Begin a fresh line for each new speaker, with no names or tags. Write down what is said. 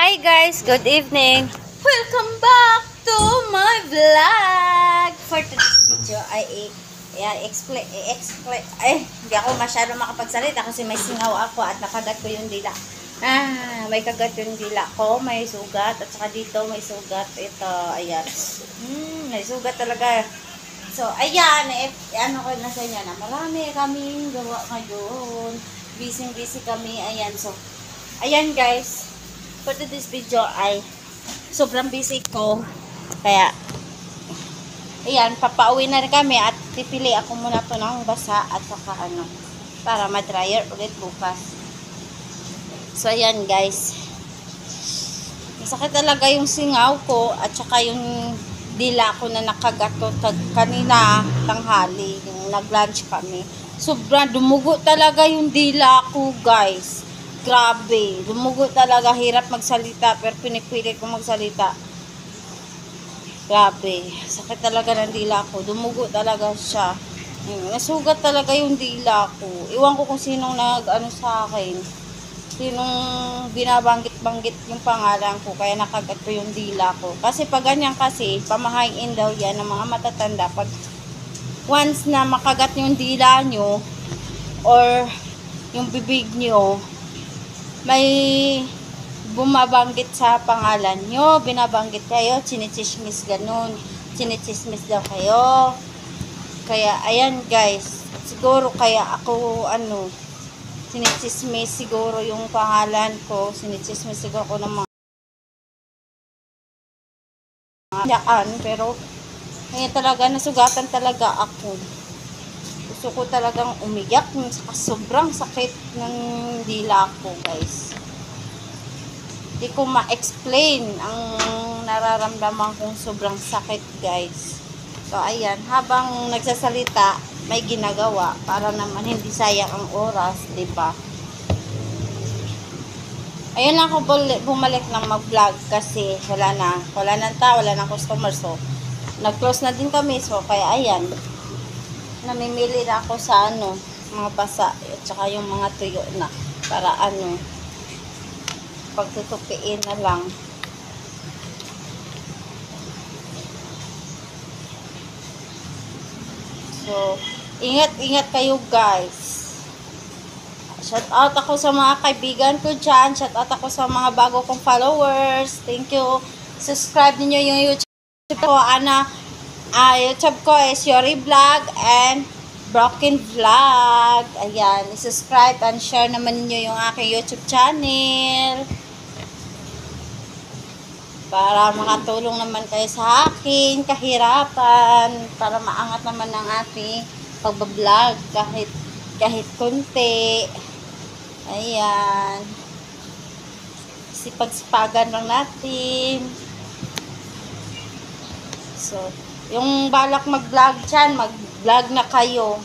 Hi guys, good evening. Welcome back to my vlog. For today's video ay hindi ako masyado makapagsalita kasi may singaw ako at nakagat ko yung dila. May kagat yung dila ko, may sugat at saka dito may sugat. Ito, ayan. May sugat talaga. So, ayan, ano ko na sa inyo na marami kaming gawa ngayon. Busy kami, ayan. So, ayan guys, for today's video ay sobrang busy ko. Kaya, ayan, papauwi na rin kami at pipili ako muna to ng basa at saka ano, para ma-dryer ulit bukas. So, ayan guys. Masakit talaga yung singaw ko at saka yung dila ko na nakagato kanina tanghali, yung nag-lunch kami. Sobrang dumugo talaga yung dila ko guys. Grabe, dumugo talaga, hirap magsalita pero pinipilit ko magsalita. Grabe, sakit talaga ng dila ko, dumugo talaga siya. Nasugat talaga yung dila ko. Iwan ko kung sinong nag-ano sa akin, sinong binabanggit-banggit yung pangalan ko, kaya nakagat ko yung dila ko. Kasi pag ganyan kasi, pamahain daw yan ng mga matatanda. Pag once na makagat yung dila nyo or yung bibig nyo, may bumabanggit sa pangalan nyo, binabanggit kayo, chinichismis ganun, chinichismis daw kayo. Kaya ayan guys, siguro kaya ako ano, sinichismis siguro yung pangalan ko, sinichismis siguro ako ng mga daan, pero ngayon talaga nasugatan talaga ako. Gusto ko talagang umiyak, sobrang sakit ng dila ko guys. Hindi ko ma-explain ang nararamdaman kong sobrang sakit guys. So ayan, habang nagsasalita may ginagawa para naman hindi sayang ang oras, diba? Ayun lang ako bumalik ng mag-vlog kasi wala nang customer. So nag-close na din kami, so kaya ayan, namimili na ako sa ano, mga basa at saka yung mga tuyo na para ano, pagtutupiin na lang. So, ingat kayo guys. Shout out ako sa mga kaibigan ko dyan. Shout out ako sa mga bago kong followers. Thank you. Subscribe niyo yung YouTube ko. YouTube ko is Yori Vlog and Broken Vlog. Ayan. Subscribe and share naman niyo yung aking YouTube channel. Para makatulong naman kayo sa akin kahirapan, para maangat naman ang ating pagbablog kahit konti. Ayan, sipag-sipagan lang natin. So yung balak mag-vlog dyan, mag-vlog na kayo.